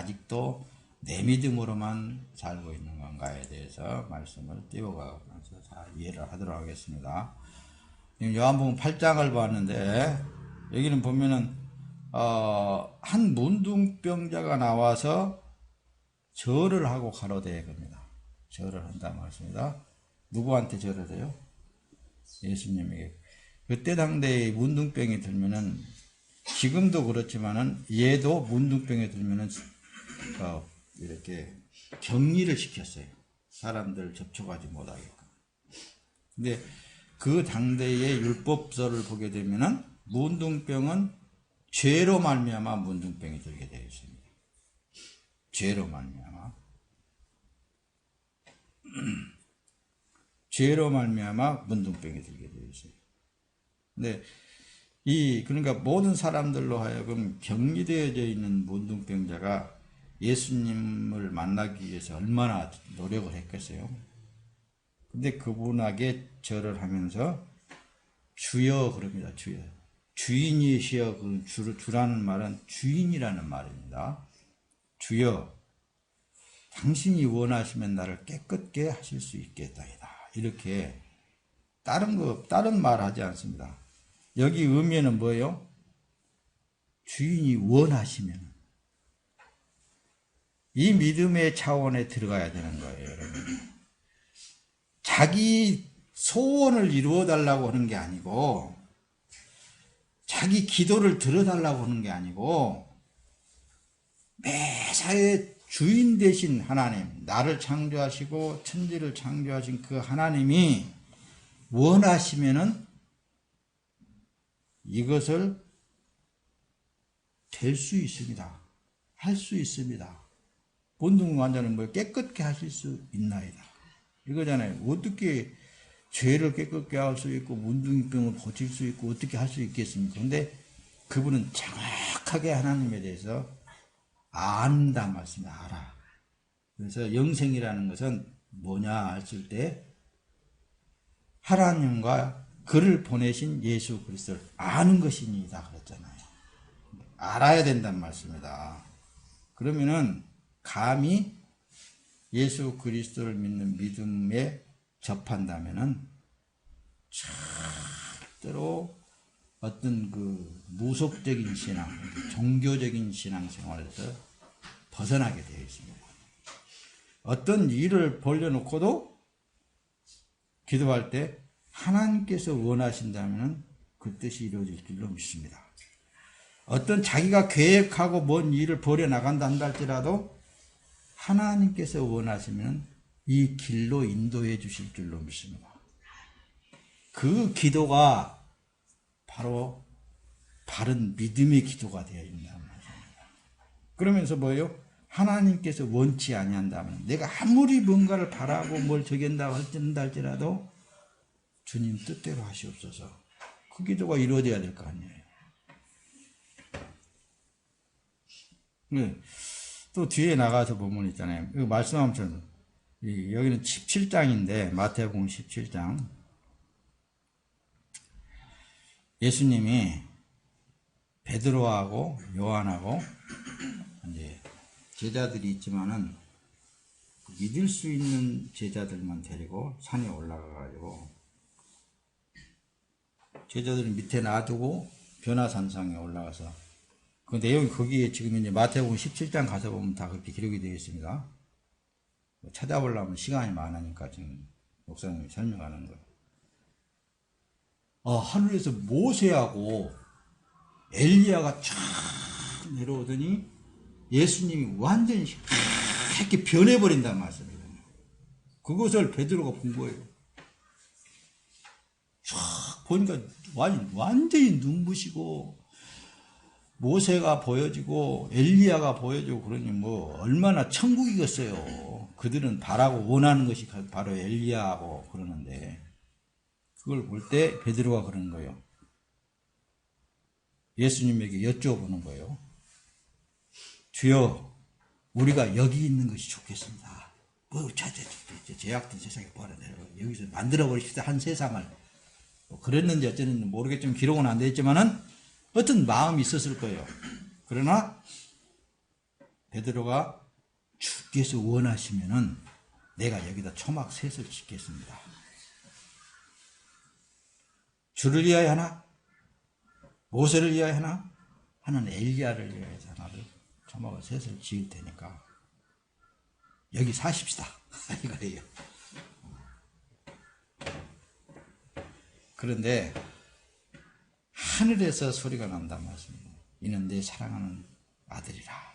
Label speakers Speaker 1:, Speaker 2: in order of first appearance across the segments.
Speaker 1: 아직도 내 믿음으로만 살고 있는 건가에 대해서 말씀을 띄워가면서 이해를 하도록 하겠습니다. 요한복음 8장을 봤는데 여기는 보면은 한 문둥병자가 나와서 절을 하고 가로되 겁니다. 절을 한다는 말씀입니다. 누구한테 절을 해요? 예수님에게. 그때 당대에 문둥병이 들면은 지금도 그렇지만은 얘도 문둥병이 들면은 이렇게 격리를 시켰어요. 사람들 접촉하지 못하게끔. 근데 그 당대의 율법서를 보게 되면은 문둥병은 죄로 말미암아 문둥병이 들게 되어 있습니다. 죄로 말미암아. 죄로 말미암아 문둥병이 들게 되어 있어요. 근데 그러니까 모든 사람들로 하여금 격리되어져 있는 문둥병자가 예수님을 만나기 위해서 얼마나 노력을 했겠어요. 근데 그분에게 절을 하면서 주여 그럽니다. 주여. 주인이시여. 주라는 말은 주인이라는 말입니다. 주여, 당신이 원하시면 나를 깨끗게 하실 수 있겠다이다. 이렇게 다른 말 하지 않습니다. 여기 의미는 뭐예요? 주인이 원하시면. 이 믿음의 차원에 들어가야 되는 거예요, 여러분. 자기 소원을 이루어 달라고 하는 게 아니고, 자기 기도를 들어달라고 하는 게 아니고, 매사에 주인 되신 하나님, 나를 창조하시고 천지를 창조하신 그 하나님이 원하시면은 이것을 될 수 있습니다. 할 수 있습니다. 문둥환자는 뭘 깨끗게 하실 수 있나이다. 이거잖아요. 어떻게 죄를 깨끗게 할 수 있고 문둥이병을 고칠 수 있고 어떻게 할 수 있겠습니까? 그런데 그분은 정확하게 하나님에 대해서 안다 말씀이야. 알아. 그래서 영생이라는 것은 뭐냐 했을 때 하나님과 그를 보내신 예수 그리스도를 아는 것이니이다 그랬잖아요. 알아야 된다는 말씀이다. 그러면은 감히 예수 그리스도를 믿는 믿음에 접한다면은 절대로 어떤 그 무속적인 신앙, 종교적인 신앙생활에서 벗어나게 되어 있습니다. 어떤 일을 벌려놓고도 기도할 때 하나님께서 원하신다면 그 뜻이 이루어질 길로 믿습니다. 어떤 자기가 계획하고 뭔 일을 벌여나간다 한다 할지라도 하나님께서 원하시면 이 길로 인도해 주실 줄로 믿습니다. 그 기도가 바로 바른 믿음의 기도가 되어 있다는 말입니다. 그러면서 뭐예요? 하나님께서 원치 아니한다면 내가 아무리 뭔가를 바라고 뭘 저긴다 할지라도 주님 뜻대로 하시옵소서. 그 기도가 이루어져야 될 거 아니에요. 네. 또 뒤에 나가서 보면 있잖아요. 이거 말씀하면 여기는 17장인데 마태복음 17장 예수님이 베드로하고 요한하고 이제 제자들이 있지만은 믿을 수 있는 제자들만 데리고 산에 올라가가지고 제자들은 밑에 놔두고 변화산상에 올라가서 그 내용이 거기에 지금 이제 마태복음 17장 가서 보면 다 그렇게 기록이 되어 있습니다. 찾아보려면 시간이 많으니까 지금 목사님이 설명하는 거예요. 하늘에서 모세하고 엘리야가 쫙 내려오더니 예수님이 완전히 이렇게 변해버린단 말씀이에요. 그것을 베드로가 본 거예요. 쫙 보니까 완전히 눈부시고 모세가 보여지고 엘리야가 보여지고 그러니 뭐 얼마나 천국이겠어요. 그들은 바라고 원하는 것이 바로 엘리야하고 그러는데 그걸 볼 때 베드로가 그러는 거예요. 예수님에게 여쭤보는 거예요. 주여, 우리가 여기 있는 것이 좋겠습니다. 제약된 세상에 버려내려 여기서 만들어버립시다 한 세상을. 뭐 그랬는지 어쨌는지 모르겠지만 기록은 안 되어 있지만은 어떤 마음이 있었을 거예요. 그러나 베드로가 주께서 원하시면은 내가 여기다 초막 셋을 짓겠습니다. 주를 위하여 하나, 모세를 위하여 하나, 하나는 엘리야를 위하여서 하나를 초막을 셋을 지을 테니까 여기 사십시다 이거예요. 그런데 하늘에서 소리가 난단 말씀이에요. 이는 내 사랑하는 아들이라.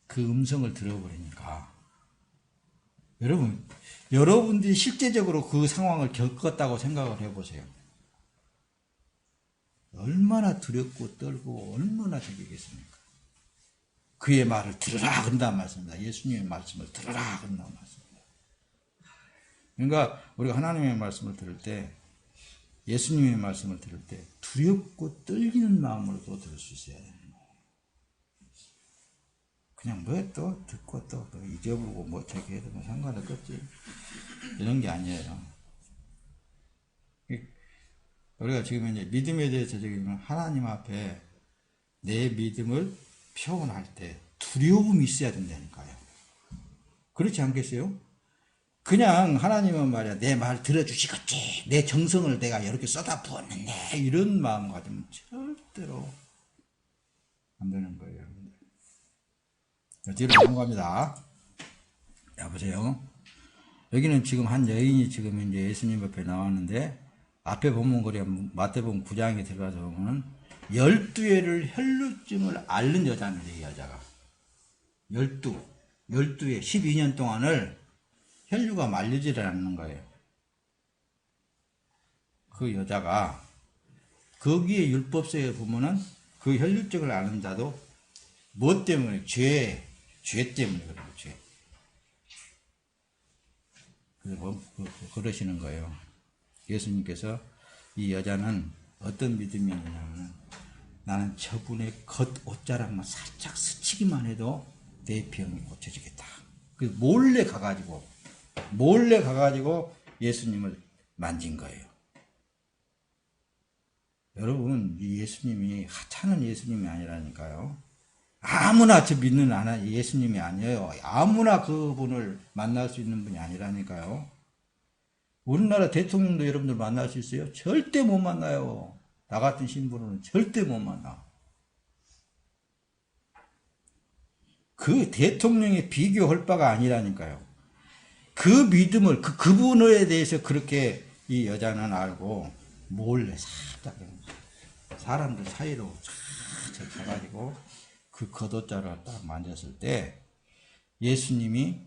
Speaker 1: 그 음성을 들어버리니까 여러분들이 실제적으로 그 상황을 겪었다고 생각을 해보세요. 얼마나 두렵고 떨고 얼마나 저기겠습니까? 그의 말을 들으라 그런단 말씀입니다. 예수님의 말씀을 들으라 그런단 말씀입니다. 그러니까 우리가 하나님의 말씀을 들을 때, 예수님의 말씀을 들을 때 두렵고 떨리는 마음으로도 들을 수 있어야 되는 거예요. 그냥 뭐 또 듣고 또 잊어보고 뭐 저기 해도 뭐 상관없겠지 이런 게 아니에요. 우리가 지금 이제 믿음에 대해서 지금 하나님 앞에 내 믿음을 표현할 때 두려움이 있어야 된다니까요. 그렇지 않겠어요? 그냥 하나님은 말이야 내 말 들어주시겠지, 내 정성을 내가 이렇게 쏟아부었는데 이런 마음 가지면 절대로 안 되는 거예요. 여러분들. 뒤로 넘어갑니다. 자 보세요. 여기는 지금 한 여인이 지금 이제 예수님 앞에 나왔는데, 앞에 보면 그래 마태복음 9장에 들어가서 보면은 12회를 혈루증을 앓는 여자인데, 이 여자가 12회 12년 동안을 혈류가 말리지를 않는 거예요. 그 여자가 거기에 율법서에 보면은 그 혈류증을 앓는 자도 뭐 때문에? 죄 때문에 그래요. 죄. 그래서 그러시는 거예요. 예수님께서 이 여자는 어떤 믿음이 있냐면, 나는 저분의 겉옷자락만 살짝 스치기만 해도 내 병이 고쳐지겠다. 그래서 몰래 가가지고 예수님을 만진 거예요. 여러분, 이 예수님이 하찮은 예수님이 아니라니까요. 아무나 저 믿는 예수님이 아니에요. 아무나 그분을 만날 수 있는 분이 아니라니까요. 우리나라 대통령도 여러분들 만날 수 있어요? 절대 못 만나요. 나 같은 신부로는 절대 못 만나. 그 대통령에 비교할 바가 아니라니까요. 그 믿음을, 그분에 대해서 그렇게 이 여자는 알고 몰래 살짝 사람들 사이로 쫙 가가지고 그 겉옷자를 딱 만졌을 때 예수님이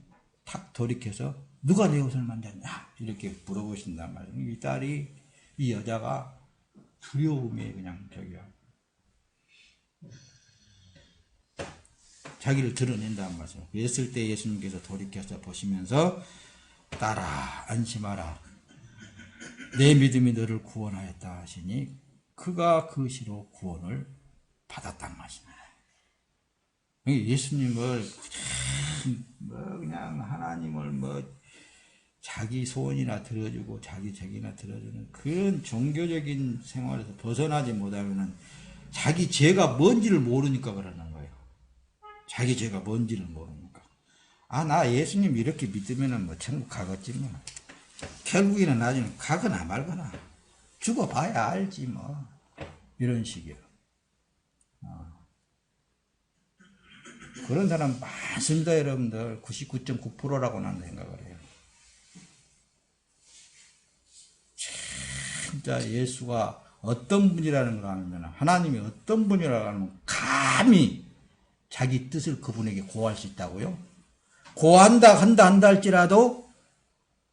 Speaker 1: 탁 돌이켜서 누가 내 옷을 만졌냐? 이렇게 물어보신단 말이에요. 이 딸이, 이 여자가 두려움에 그냥 자기를 드러낸다는 말이에요. 그랬을 때 예수님께서 돌이켜서 보시면서 딸아 안심하라, 내 믿음이 너를 구원하였다 하시니 그가 그 시로 구원을 받았단 말씀이에요. 예수님을 그냥 하나님을 자기 소원이나 들어주고 자기 죄기나 들어주는 그런 종교적인 생활에서 벗어나지 못하면은 자기 죄가 뭔지를 모르니까 그러는 거예요. 자기 죄가 뭔지를 모르니까. 나 예수님 이렇게 믿으면은 뭐 천국 가겠지 뭐. 결국에는 나중에 가거나 말거나 죽어봐야 알지 뭐. 이런 식이에요. 그런 사람 많습니다, 여러분들. 99.9%라고 나는 생각을 해요. 진짜 예수가 어떤 분이라는 걸 알면, 하나님이 어떤 분이라고 하면 감히 자기 뜻을 그분에게 고할 수 있다고요? 고한다 한다 할지라도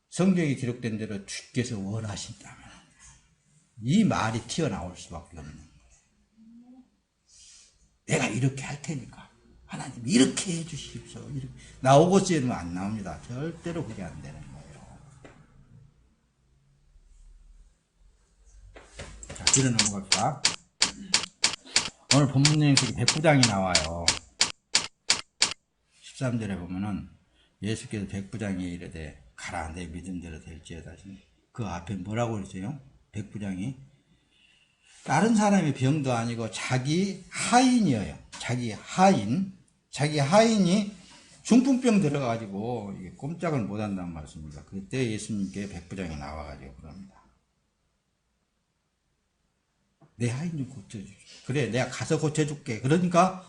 Speaker 1: 성경에 기록된 대로 주께서 원하신다면 이 말이 튀어나올 수밖에 없는 거예요. 내가 이렇게 할 테니까 하나님 이렇게 해주십시오. 이렇게. 나오고서는 안 나옵니다. 절대로 그게 안 되는 거예요. 자, 뒤로 넘어갑시다. 오늘 본문 내용 속에 백부장이 나와요. 13절에 보면은 예수께서 백부장에게 이르되 가라, 내 믿음대로 될지어다. 그 앞에 뭐라고 그랬어요? 백부장이 다른 사람의 병도 아니고 자기 하인이에요. 자기 하인, 자기 하인이 중풍병 들어가지고 이게 꼼짝을 못한다는 말씀입니다. 그때 예수님께 백부장이 나와가지고 그럽니다. 내 하인 좀 고쳐주지. 그래, 내가 가서 고쳐줄게. 그러니까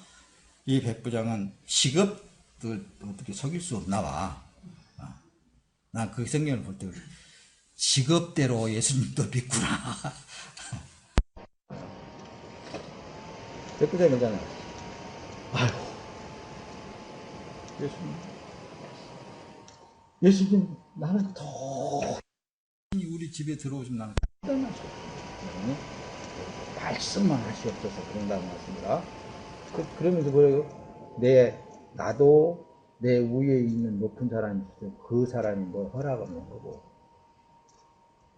Speaker 1: 이 백부장은 시급을 어떻게 속일 수 없나 봐. 난 그 성경을 볼 때 직업대로 예수님도 믿구나. 백부장이 그러잖아. 아유, 예수님, 나는 더 우리 집에 들어오시면 나는 깜짝 놀랐어요. 말씀만 하시옵소서 그런다는 말씀이라. 그러면서 뭐래요? 나도 내 위에 있는 높은 사람이 있어요. 그 사람이 뭐 허락 없는 거고,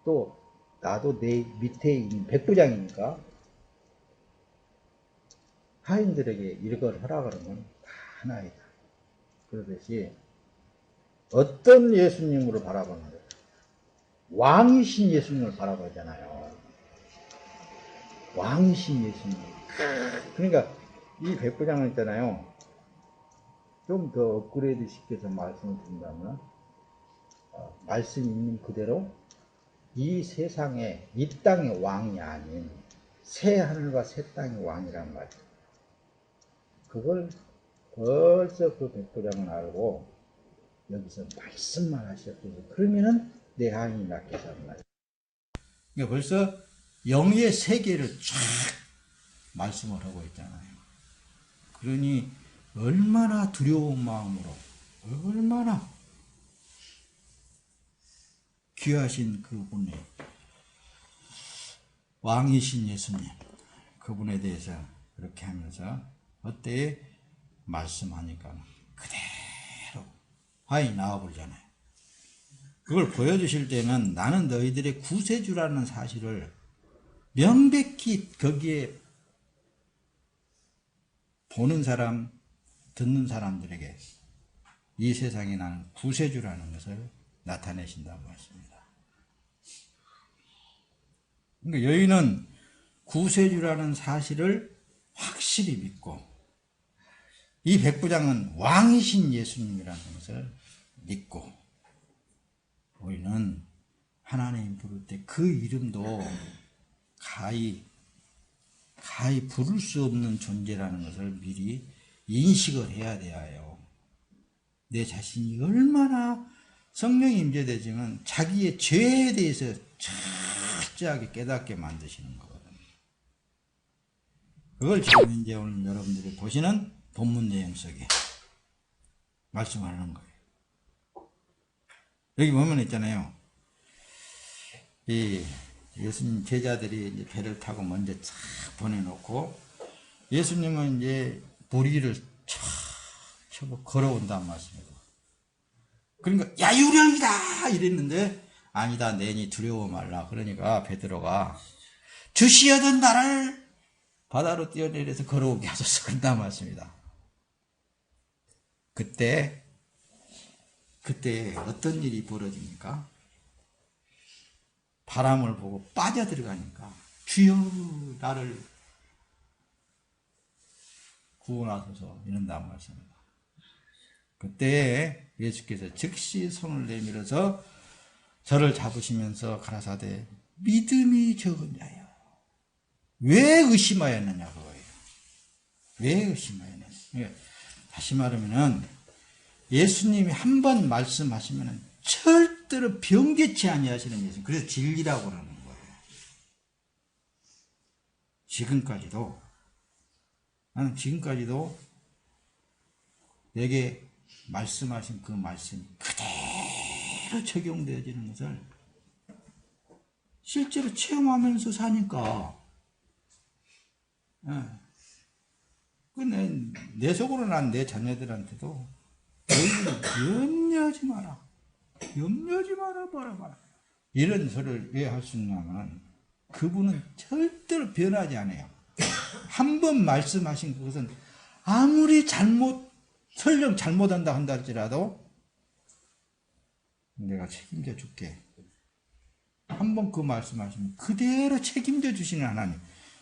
Speaker 1: 또 나도 내 밑에 있는 백부장이니까 하인들에게 이걸 허락하는 건 다 하나이다. 그러듯이 어떤 예수님으로 바라보는 거예요? 왕이신 예수님을 바라보잖아요. 왕이신 예수님. 그러니까 이 백부장은 있잖아요. 좀 더 업그레이드 시켜서 말씀을 드린다면, 말씀 있는 그대로 이 세상에, 이 땅의 왕이 아닌 새 하늘과 새 땅의 왕이란 말이에요. 그걸 벌써 그 백부장은 알고 여기서 말씀만 하셨거든요. 그러면은 내 하인이 낫겠다 말이에요. 그러니까 벌써 영의 세계를 쫙 말씀을 하고 있잖아요. 그러니 얼마나 두려운 마음으로, 얼마나 귀하신 그분의 왕이신 예수님, 그분에 대해서 그렇게 하면서 어때? 말씀하니까 그대로 화이 나와버리잖아요. 그걸 보여주실 때는 나는 너희들의 구세주라는 사실을 명백히 거기에 보는 사람, 듣는 사람들에게 이 세상에 나는 구세주라는 것을 나타내신다고 했습니다. 그러니까 여인은 구세주라는 사실을 확실히 믿고, 이 백부장은 왕이신 예수님이라는 것을 믿고, 우리는 하나님 부를 때 그 이름도 가히 부를 수 없는 존재라는 것을 미리 인식을 해야 돼요. 내 자신이 얼마나 성령이 임재되지만 자기의 죄에 대해서 철저하게 깨닫게 만드시는 거거든요. 그걸 지금 이제 오늘 여러분들이 보시는 본문 내용 속에 말씀하는 거예요. 여기 보면 있잖아요. 이 예수님 제자들이 이제 배를 타고 먼저 쫙 보내놓고 예수님은 이제 보리를 촥 쳐고 걸어온단 말씀이고, 그러니까 야 유령이다 이랬는데 아니다 내니 두려워 말라. 그러니까 베드로가 주시어던 나를 바다로 뛰어내려서 걸어오게 하소서 그런단 말씀이다. 그때 어떤 일이 벌어집니까? 바람을 보고 빠져들어가니까 주여 나를 구원하소서 이런단 말씀입니다. 그때 예수께서 즉시 손을 내밀어서 저를 잡으시면서 가라사대 믿음이 적은 자여 왜 의심하였느냐 그거예요. 왜 의심하였느냐. 다시 말하면은 예수님이 한 번 말씀하시면은 절대로 변개치 아니하시는 예수님. 그래서 진리라고 그러는 거예요. 나는 지금까지도 내게 말씀하신 그 말씀이 그대로 적용되어지는 것을 실제로 체험하면서 사니까, 내 속으로 난 내 자녀들한테도 너희들 염려하지 마라 봐라. 이런 소리를 왜 할 수 있냐면 그분은 절대로 변하지 않아요. 한 번 말씀하신 그것은 아무리 설령 잘못한다 한다 할지라도 내가 책임져 줄게. 한 번 그 말씀하시면 그대로 책임져 주시는 하나님.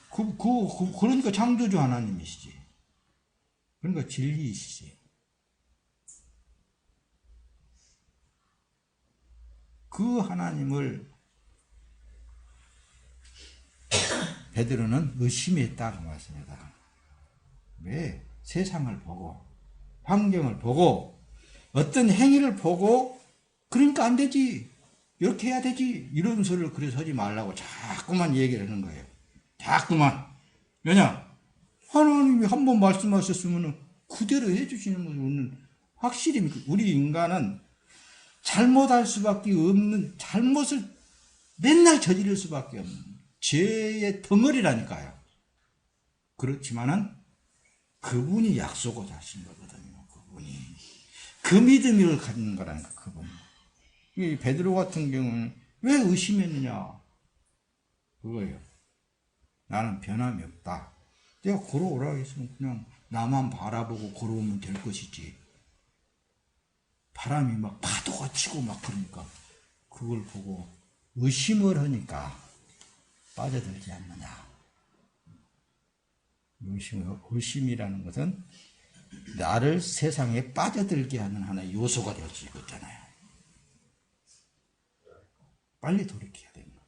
Speaker 1: 그러니까 창조주 하나님이시지. 그러니까 진리이시지. 그 하나님을 베드로는 의심했다는 말씀이다. 왜? 세상을 보고 환경을 보고 어떤 행위를 보고 그러니까 안 되지, 이렇게 해야 되지, 이런 소리를 그래서 하지 말라고 자꾸만 얘기를 하는 거예요. 자꾸만. 왜냐? 하나님이 한번 말씀하셨으면 그대로 해주시는 것은 확실히 우리 인간은 잘못할 수밖에 없는, 잘못을 맨날 저지를 수밖에 없는 죄의 덩어리라니까요. 그렇지만은 그분이 약속을 하신 거거든요. 그분이 그 믿음을 갖는 거라니까. 그분이. 이 베드로 같은 경우는 왜 의심했느냐? 그거예요. 나는 변함이 없다. 내가 걸어오라 했으면 그냥 나만 바라보고 걸어오면 될 것이지. 바람이 막 파도가 치고 막 그러니까 그걸 보고 의심을 하니까 빠져들지 않느냐. 의심이라는 것은 나를 세상에 빠져들게 하는 하나의 요소가 될 수 있잖아요. 빨리 돌이켜야 됩니다.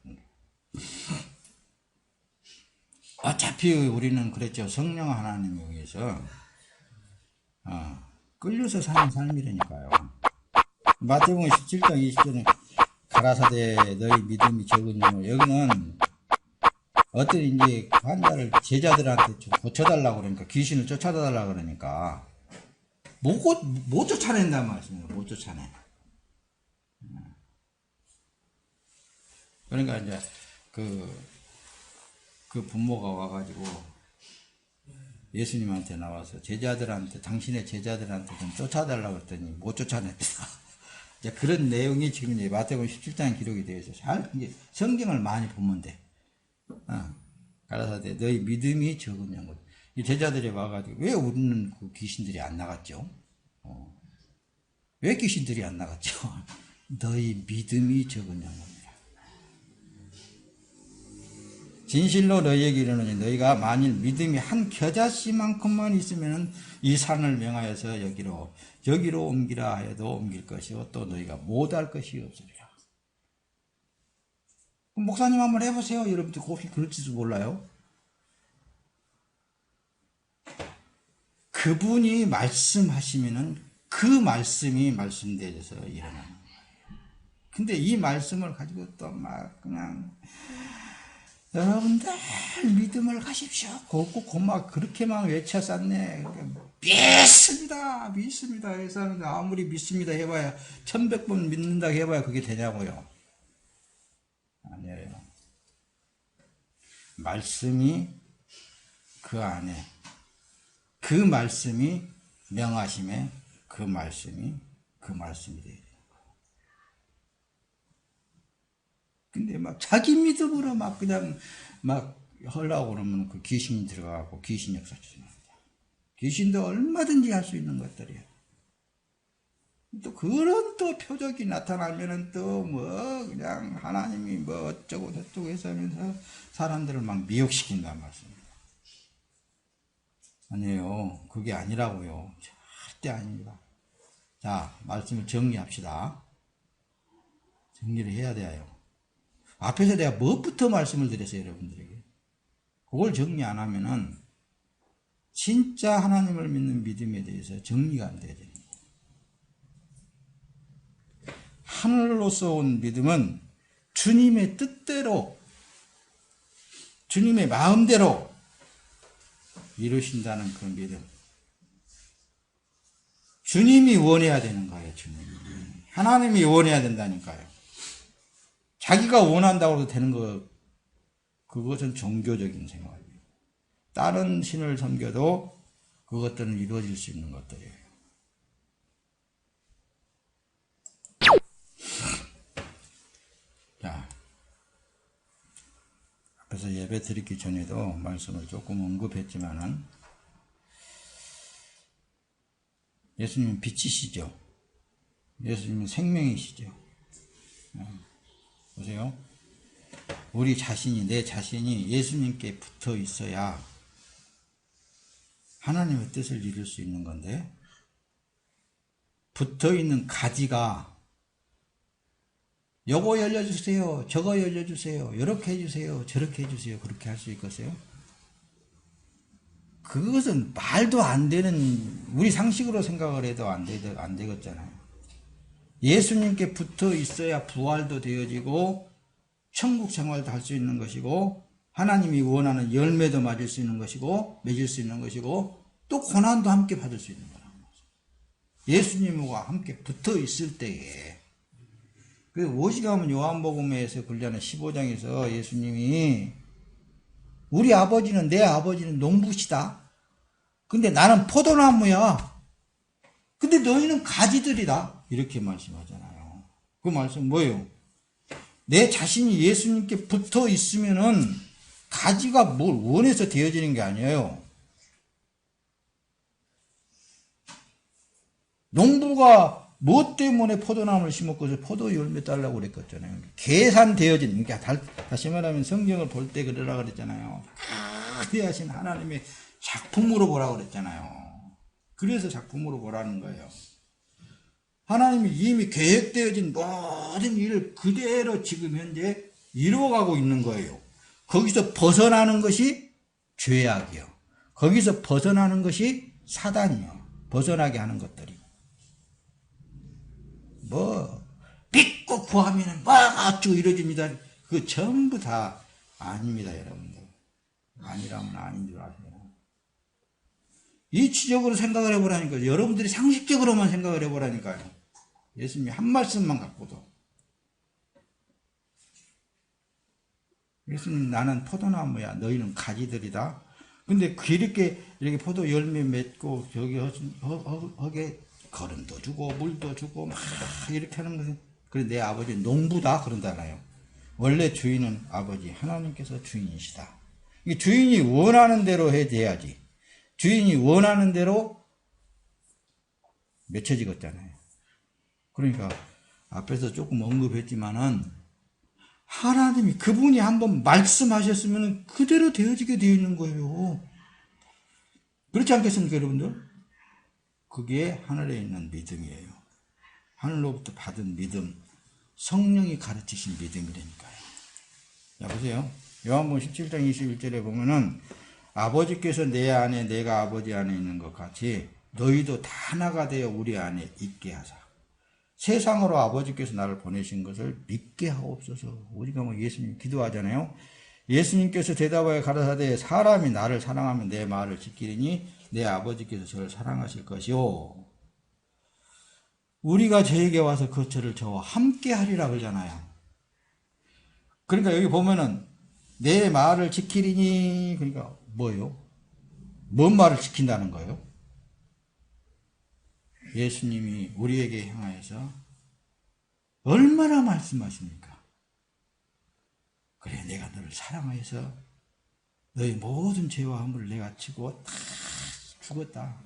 Speaker 1: 어차피 우리는 그랬죠. 성령 하나님에 의해서 끌려서 사는 삶이라니까요. 마태복음 17장 20절에 가라사대 너희 믿음이 적은 영을, 여기는 어떤 이제 환자를 제자들한테 좀 고쳐달라고 그러니까, 귀신을 쫓아달라고 그러니까 못 쫓아낸단 말씀이에요. 못 쫓아내. 그러니까 이제 그 부모가 와가지고 예수님한테 나와서 제자들한테, 당신의 제자들한테 좀 쫓아달라고 했더니 못 쫓아냈다. 이제 그런 내용이 지금 이제 마태복음 17장에 기록이 되어 있어서 잘 이제 성경을 많이 보면 돼. 가라사대 너희 믿음이 적은 영혼. 이 제자들이 와가지고 왜 우리는 그 귀신들이 안 나갔죠? 왜 귀신들이 안 나갔죠? 너희 믿음이 적은 영혼이라. 진실로 너희에게 이르노니 너희가 만일 믿음이 한 겨자씨만큼만 있으면 이 산을 명하여서 여기로 옮기라 하여도 옮길 것이요 또 너희가 못할 것이 없으리라. 목사님 한번 해보세요. 여러분들 혹시 그럴지도 몰라요. 그분이 말씀하시면은 그 말씀이 말씀되어서 일어나는 거예요. 근데 이 말씀을 가지고 또 막 그냥 여러분들 믿음을 가십시오. 고막 그렇게만 외쳐쌌네. 믿습니다 해서 아무리 믿습니다 해봐야 1100번 믿는다 해봐야 그게 되냐고요. 아니에요. 말씀이 그 안에, 그 말씀이 명하심에 그 말씀이 돼야 돼요. 근데 막 자기 믿음으로 막 그냥 막 하려고 그러면 그 귀신이 들어가고 귀신 역사 주입니다. 귀신도 얼마든지 할 수 있는 것들이에요. 또 그런 또 표적이 나타나면은 또 뭐 그냥 하나님이 뭐 어쩌고 저쩌고 해서 하면서 사람들을 막 미혹시킨단 말씀입니다. 아니에요. 그게 아니라고요. 절대 아닙니다. 자, 말씀을 정리합시다. 정리를 해야 돼요. 앞에서 내가 뭐부터 말씀을 드렸어요, 여러분들에게. 그걸 정리 안 하면은 진짜 하나님을 믿는 믿음에 대해서 정리가 안 돼야 됩니다. 하늘로서 온 믿음은 주님의 뜻대로, 주님의 마음대로 이루신다는 그 믿음. 주님이 원해야 되는 거예요, 주님이. 하나님이 원해야 된다니까요. 자기가 원한다고 해도 되는 거, 그것은 종교적인 생활이에요. 다른 신을 섬겨도 그것들은 이루어질 수 있는 것들이에요. 자, 앞에서 예배 드리기 전에도 말씀을 조금 언급했지만은, 예수님은 빛이시죠. 예수님은 생명이시죠. 보세요. 우리 자신이, 내 자신이 예수님께 붙어 있어야 하나님의 뜻을 이룰 수 있는 건데, 붙어있는 가지가 요거 열려주세요, 저거 열려주세요, 이렇게 해주세요, 저렇게 해주세요, 그렇게 할 수 있겠어요? 그것은 말도 안 되는, 우리 상식으로 생각을 해도 안 되겠잖아요. 예수님께 붙어 있어야 부활도 되어지고 천국 생활도 할 수 있는 것이고 하나님이 원하는 열매도 맺을 수 있는 것이고 또 고난도 함께 받을 수 있는 거라는 거죠. 예수님과 함께 붙어 있을 때에. 그래서 오시가면 요한복음에서 근래하는 15장에서 예수님이 우리 아버지는, 내 아버지는 농부시다. 근데 나는 포도나무야. 근데 너희는 가지들이다. 이렇게 말씀하잖아요. 그 말씀 뭐예요? 내 자신이 예수님께 붙어 있으면은 가지가 뭘 원해서 되어지는 게 아니에요. 농부가 뭐 때문에 포도나무를 심었고 포도 열매 달라고 그랬겠잖아요. 계산되어진, 그러니까 다시 말하면 성경을 볼 때 그러라 그랬잖아요. 거대하신 하나님의 작품으로 보라고 그랬잖아요. 그래서 작품으로 보라는 거예요. 하나님이 이미 계획되어진 모든 일을 그대로 지금 현재 이루어가고 있는 거예요. 거기서 벗어나는 것이 죄악이요. 거기서 벗어나는 것이 사단이요. 벗어나게 하는 것들이. 믿고 구하면 어쩌고 이루어집니다. 그거 전부 다 아닙니다, 여러분들. 아니라면 아닌 줄 아세요. 이치적으로 생각을 해보라니까요. 여러분들이 상식적으로만 생각을 해보라니까요. 예수님이 한 말씀만 갖고도. 예수님, 나는 포도나무야. 너희는 가지들이다. 근데 이렇게 포도 열매 맺고, 허게 거름도 주고, 물도 주고, 막 이렇게 하는 것은, 그래, 내 아버지 농부다. 그런다나요. 원래 주인은 아버지, 하나님께서 주인이시다. 주인이 원하는 대로 해야지. 주인이 원하는 대로 맺혀지겠잖아요. 그러니까 앞에서 조금 언급했지만은 하나님이 그분이 한번 말씀하셨으면 그대로 되어지게 되어 있는 거예요. 그렇지 않겠습니까, 여러분들? 그게 하늘에 있는 믿음이에요. 하늘로부터 받은 믿음, 성령이 가르치신 믿음이라니까요. 자, 보세요. 요한복음 17장 21절에 보면은 아버지께서 내 안에 내가 아버지 안에 있는 것 같이 너희도 다 하나가 되어 우리 안에 있게 하사 세상으로 아버지께서 나를 보내신 것을 믿게 하옵소서. 우리가 예수님 기도하잖아요. 예수님께서 대답하여 가라사대 사람이 나를 사랑하면 내 말을 지키리니 내 아버지께서 저를 사랑하실 것이요. 우리가 저에게 와서 그 저를 저와 함께 하리라 그러잖아요. 그러니까 여기 보면은 내 말을 지키리니, 그러니까 뭐예요? 뭔 말을 지킨다는 거예요? 예수님이 우리에게 향하여서 얼마나 말씀하십니까? 그래, 내가 너를 사랑하여서 너의 모든 죄와 허물을 내가 치고 다 죽었다.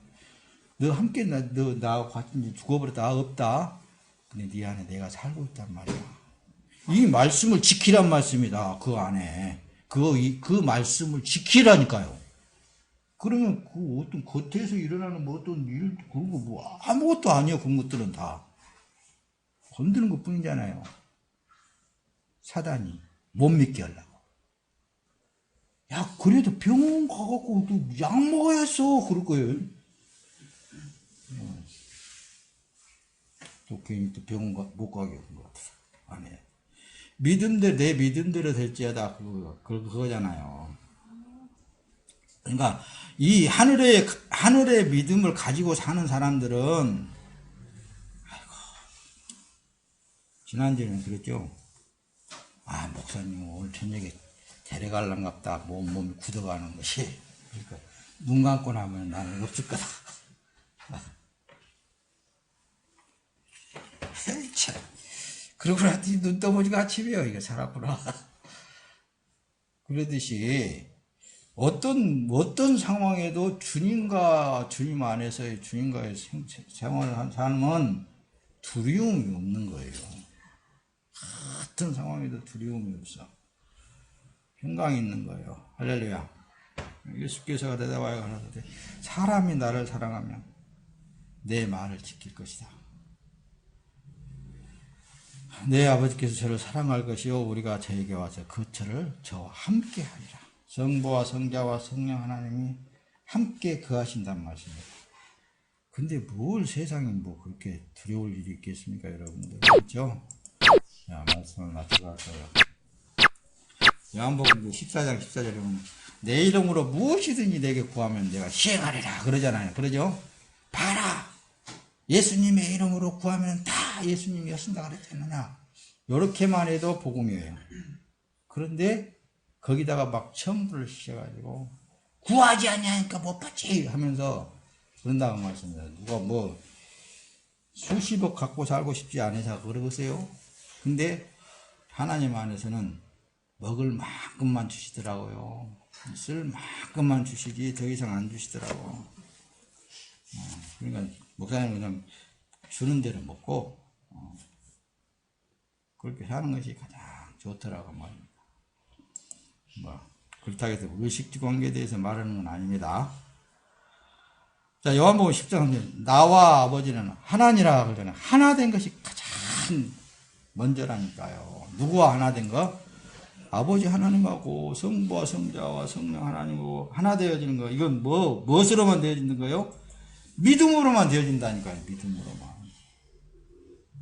Speaker 1: 너 함께 너 나하고 같이 죽어버렸다. 없다. 근데 네 안에 내가 살고 있단 말이야. 이 말씀을 지키란 말씀이다. 그 안에. 그 말씀을 지키라니까요. 그러면 그 어떤 겉에서 일어나는 어떤 일, 그거 아무것도 아니에요. 그런 것들은 다. 건드는 것 뿐이잖아요. 사단이 못 믿게 하려고. 야, 그래도 병원 가갖고 또 약 먹어야 했어. 그럴 거예요. 또 괜히 또 병원 못 가게 한 것 같아서. 안 해. 내 믿음대로 될지어다. 그거잖아요. 그러니까, 이 하늘의 믿음을 가지고 사는 사람들은, 아이고, 지난주에는 그랬죠. 아, 목사님, 오늘 저녁에 데려갈란갑다. 몸이 굳어가는 것이. 그러니까, 눈 감고 나면 나는 없을 거다. 참. 그러고 나더니 눈 떠보지가 아침이에요. 이거 살았구나. 그러듯이, 어떤 상황에도 주님 안에서의 주님과의 생활을 한 사람은 두려움이 없는 거예요. 어떤 상황에도 두려움이 없어. 평강이 있는 거예요. 할렐루야. 예수께서 대답하여 가라사대 사람이 나를 사랑하면 내 말을 지킬 것이다. 내 아버지께서 저를 사랑할 것이요 우리가 저에게 와서 그 저를 저와 함께 하리라. 성부와 성자와 성령 하나님이 함께 거하신단 말씀입니다. 근데 뭘 세상에 뭐 그렇게 두려울 일이 있겠습니까, 여러분들? 그렇죠? 자, 말씀을 마쳐갈까요? 요한복음 14장 14절에 보면 내 이름으로 무엇이든지 내게 구하면 내가 시행하리라 그러잖아요. 그러죠? 봐라! 예수님의 이름으로 구하면 다 예수님이 하신다 그랬잖아. 요렇게만 해도 복음이에요. 그런데 거기다가 막 첨부를 시켜가지고 구하지 않냐니까 못 받지 하면서 그런다고 말씀입니다. 누가 뭐 수십억 갖고 살고 싶지 않아서 그러겠어요? 근데 하나님 안에서는 먹을 만큼만 주시더라고요. 쓸 만큼만 주시지 더 이상 안 주시더라고. 그러니까 목사님은 그냥 주는 대로 먹고 그렇게 하는 것이 가장 좋더라고 말입니다. 뭐 그렇다고 해서 의식 관계에 대해서 말하는 건 아닙니다. 자, 요한복음 10장 나와 아버지는 하나니라 그러잖아요. 하나 된 것이 가장 먼저라니까요. 누구와 하나 된 거? 아버지 하나님하고 성부와 성자와 성령 하나님하고 하나 되어지는 거. 이건 무엇으로만 되어지는 거예요? 믿음으로만 되어진다니까요. 믿음으로만.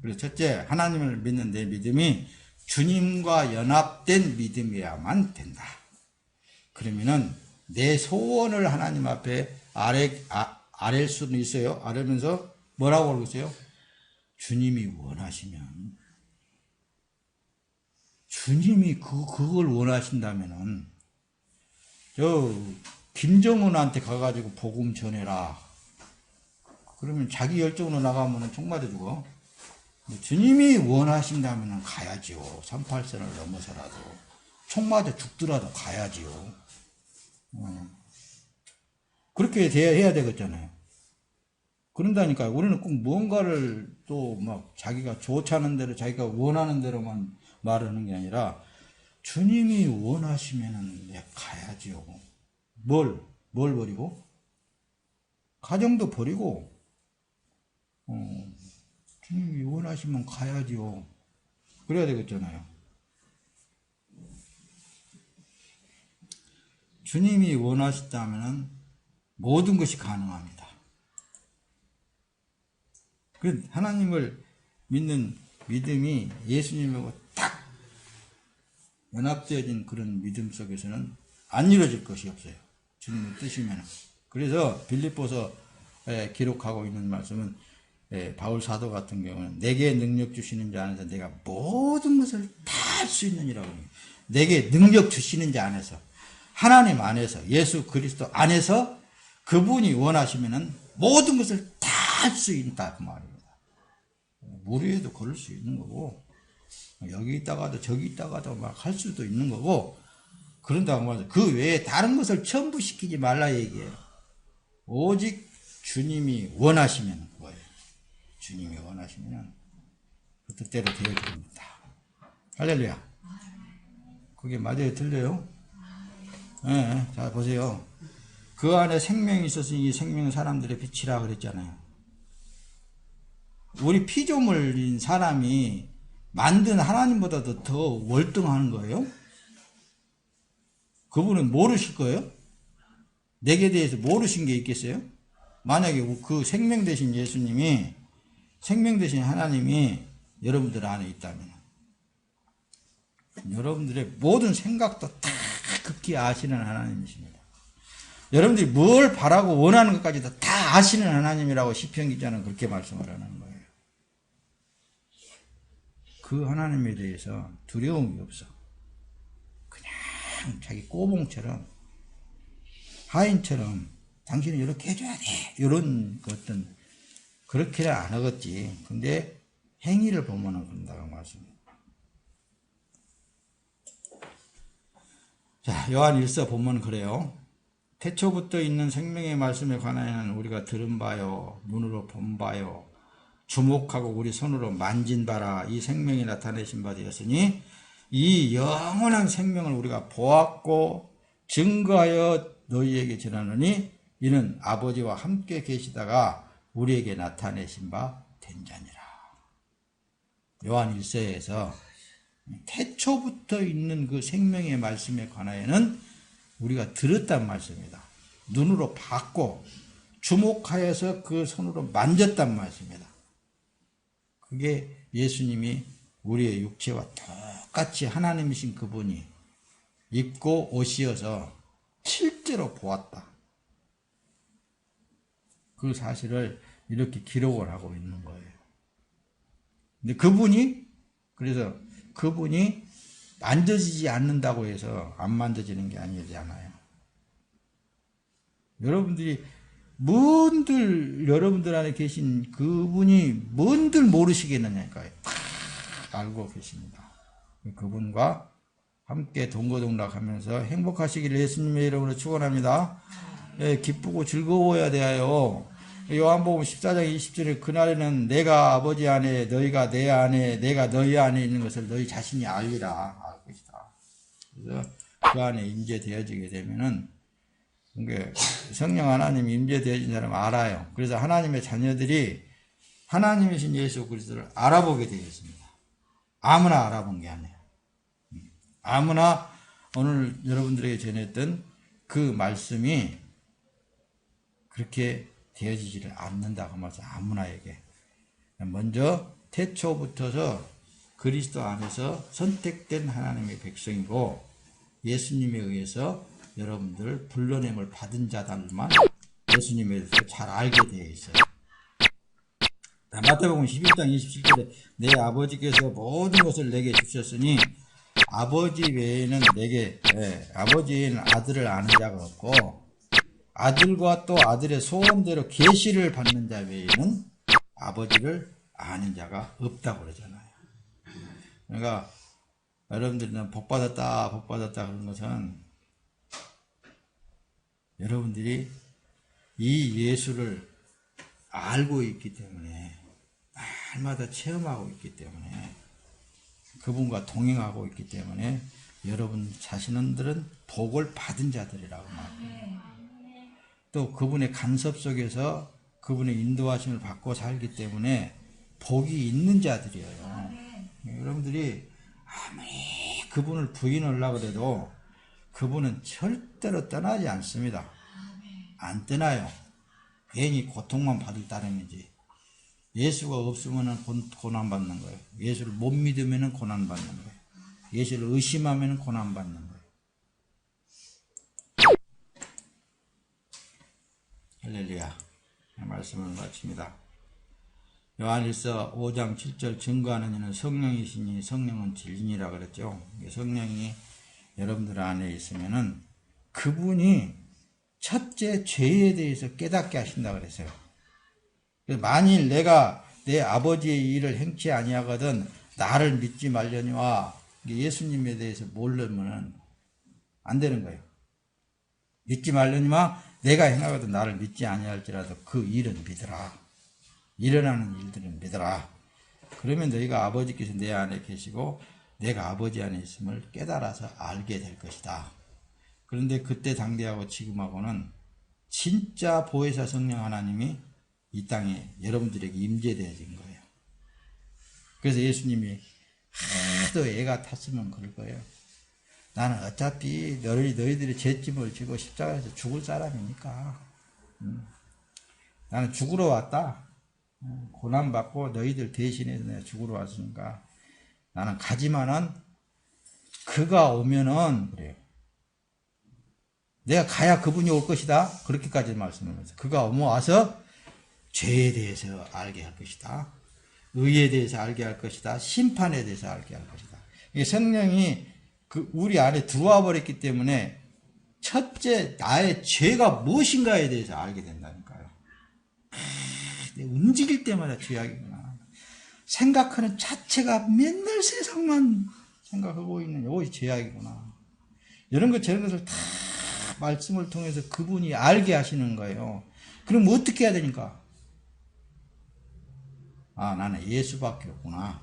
Speaker 1: 그래서 첫째, 하나님을 믿는 내 믿음이 주님과 연합된 믿음이야만 된다. 그러면은 내 소원을 하나님 앞에 아랠 수는 있어요. 아뢰면서 뭐라고 그러겠어요? 주님이 원하시면, 주님이 그걸 원하신다면은, 김정은한테 가가지고 복음 전해라. 그러면 자기 열정으로 나가면은 총 맞아 죽어. 주님이 원하신다면은 가야지요. 38선을 넘어서라도. 총 맞아 죽더라도 가야지요. 그렇게 해야 되겠잖아요. 그런다니까요. 우리는 꼭 뭔가를 또 막 자기가 좋다는 대로, 자기가 원하는 대로만 말하는 게 아니라, 주님이 원하시면은 내가 가야지요. 뭘 버리고? 가정도 버리고, 주님이 원하시면 가야지요. 그래야 되겠잖아요. 주님이 원하시다면 모든 것이 가능합니다. 그 하나님을 믿는 믿음이 예수님하고 딱 연합되어진 그런 믿음 속에서는 안 이루어질 것이 없어요. 주님의 뜻이면. 그래서 빌립보서에 기록하고 있는 말씀은 바울 사도 같은 경우는 내게 능력 주시는 자 안에서 내가 모든 것을 다 할 수 있느니라고 합니다. 내게 능력 주시는 자 안에서, 하나님 안에서, 예수 그리스도 안에서 그분이 원하시면은 모든 것을 다 할 수 있다 그 말입니다. 물 위에도 걸을 수 있는 거고, 여기 있다가도 저기 있다가도 막 할 수도 있는 거고, 그런다고 말해서 그 외에 다른 것을 첨부시키지 말라 얘기해요. 오직 주님이 원하시면 그거예요. 주님이 원하시면 그 뜻대로 되어집니다. 할렐루야. 그게 맞아요? 틀려요? 네, 자 보세요. 그 안에 생명이 있었으니 이 생명은 사람들의 빛이라 그랬잖아요. 우리 피조물인 사람이 만든 하나님보다도 더 월등한 거예요? 그분은 모르실 거예요? 내게 대해서 모르신 게 있겠어요? 만약에 그 생명 되신 예수님이, 생명 되신 하나님이 여러분들 안에 있다면, 여러분들의 모든 생각도 다 극히 아시는 하나님이십니다. 여러분들이 뭘 바라고 원하는 것까지도 다 아시는 하나님이라고 시편 기자는 그렇게 말씀을 하는 거예요. 그 하나님에 대해서 두려움이 없어. 그냥 자기 꼬봉처럼, 하인처럼 당신은 이렇게 해줘야 돼, 이런 어떤, 그렇게는 안 하겠지. 근데 행위를 보면은 그런다고 말씀입니다. 자, 요한 1서 보면 그래요. 태초부터 있는 생명의 말씀에 관하여는 우리가 들은 바요, 눈으로 본 바요, 주목하고 우리 손으로 만진 바라 이 생명이 나타내신 바 되었으니 이 영원한 생명을 우리가 보았고 증거하여 너희에게 전하노니 이는 아버지와 함께 계시다가 우리에게 나타내신 바 된 자니라. 요한 1서에서 태초부터 있는 그 생명의 말씀에 관하여는 우리가 들었단 말씀입니다. 눈으로 봤고 주목하여서 그 손으로 만졌단 말씀입니다. 그게 예수님이 우리의 육체와 똑같이 하나님이신 그분이 입고 옷이어서 실제로 보았다. 그 사실을 이렇게 기록을 하고 있는 거예요. 근데 그래서 그분이 만져지지 않는다고 해서 안 만져지는 게 아니잖아요. 여러분들 안에 계신 그분이 뭔들 모르시겠느냐니까요. 다 알고 계십니다. 그분과 함께 동거동락하면서 행복하시기를 예수님의 이름으로 축원합니다. 예, 기쁘고 즐거워야 돼요. 요한복음 14장 20절에 그날에는 내가 아버지 안에 너희가 내 안에 내가 너희 안에 있는 것을 너희 자신이 알리라 알 것이다. 그래서 그 안에 임재되어지게 되면은 성령 하나님이 임재되어진 사람 알아요. 그래서 하나님의 자녀들이 하나님이신 예수 그리스도를 알아보게 되어 있습니다. 아무나 알아본 게 아니에요. 아무나 오늘 여러분들에게 전했던 그 말씀이 그렇게 되어지지를 않는다고 말해서 아무나에게. 먼저 태초부터서 그리스도 안에서 선택된 하나님의 백성이고 예수님에 의해서 여러분들 불러냄을 받은 자들만 예수님에 대해서 잘 알게 되어 있어요. 마태복음 11장 27절에 내 아버지께서 모든 것을 내게 주셨으니 아버지 외에는 아버지에는 아들을 아는 자가 없고 아들과 또 아들의 소원대로 계시를 받는 자 외에는 아버지를 아는 자가 없다고 그러잖아요. 그러니까 여러분들은 복받았다 그런 것은 여러분들이 이 예수를 알고 있기 때문에 날마다 체험하고 있기 때문에 그분과 동행하고 있기 때문에 여러분 자신들은 복을 받은 자들이라고 말해요. 또 그분의 간섭 속에서 그분의 인도하심을 받고 살기 때문에 복이 있는 자들이에요. 여러분들이 아무리 그분을 부인하려고 해도 그분은 절대로 떠나지 않습니다. 안 떠나요. 괜히 고통만 받을 따름이지. 예수가 없으면 고난받는 거예요. 예수를 못 믿으면 고난받는 거예요. 예수를 의심하면 고난받는 거예요. 할렐루야. 말씀을 마칩니다. 요한일서 5장 7절 증거하는 이는 성령이시니 성령은 진리니라 그랬죠. 성령이 여러분들 안에 있으면은 그분이 첫째 죄에 대해서 깨닫게 하신다 그랬어요. 만일 내가 내 아버지의 일을 행치 아니하거든 나를 믿지 말려니와 예수님에 대해서 모르면 안 되는 거예요. 믿지 말려니와 내가 행하거든 나를 믿지 아니할지라도 그 일은 믿으라. 일어나는 일들은 믿으라. 그러면 너희가 아버지께서 내 안에 계시고 내가 아버지 안에 있음을 깨달아서 알게 될 것이다. 그런데 그때 당대하고 지금하고는 진짜 보혜사 성령 하나님이 이 땅에 여러분들에게 임재되어진 거예요. 그래서 예수님이 하도 애가 탔으면 그럴 거예요. 나는 어차피 너희들이 죄짐을 지고 십자가에서 죽을 사람이니까 나는 죽으러 왔다. 고난받고 너희들 대신해서 내가 죽으러 왔으니까 나는 가지만은 그가 오면은 그래요. 내가 가야 그분이 올 것이다. 그렇게까지 말씀하면서 그가 와서 죄에 대해서 알게 할 것이다. 의에 대해서 알게 할 것이다. 심판에 대해서 알게 할 것이다. 성령이 우리 안에 들어와 버렸기 때문에 첫째 나의 죄가 무엇인가에 대해서 알게 된다니까요. 움직일 때마다 죄악이구나. 생각하는 자체가 맨날 세상만 생각하고 있는 이것이 죄악이구나. 이런 것 저런 것을 다 말씀을 통해서 그분이 알게 하시는 거예요. 그럼 어떻게 해야 되니까? 나는 예수밖에 없구나.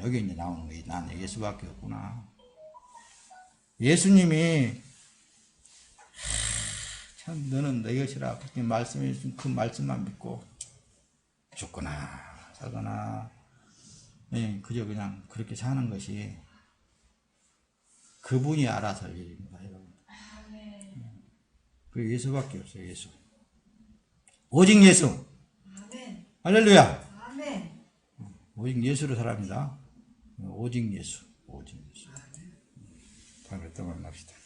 Speaker 1: 여기 이제 나오는 거예요. 나는 예수밖에 없구나. 예수님이 참 너는 내 것이라 그렇게 말씀해 주신 그 말씀만 믿고 죽거나 살거나 예, 그저 그냥 그렇게 사는 것이 그분이 알아서 할 일입니다, 여러분. 그 예수밖에 없어요, 예수. 오직 예수. 할렐루야. 오직 예수로 살합니다. 오직 예수. 오직 예수. 다음에 또 만납시다.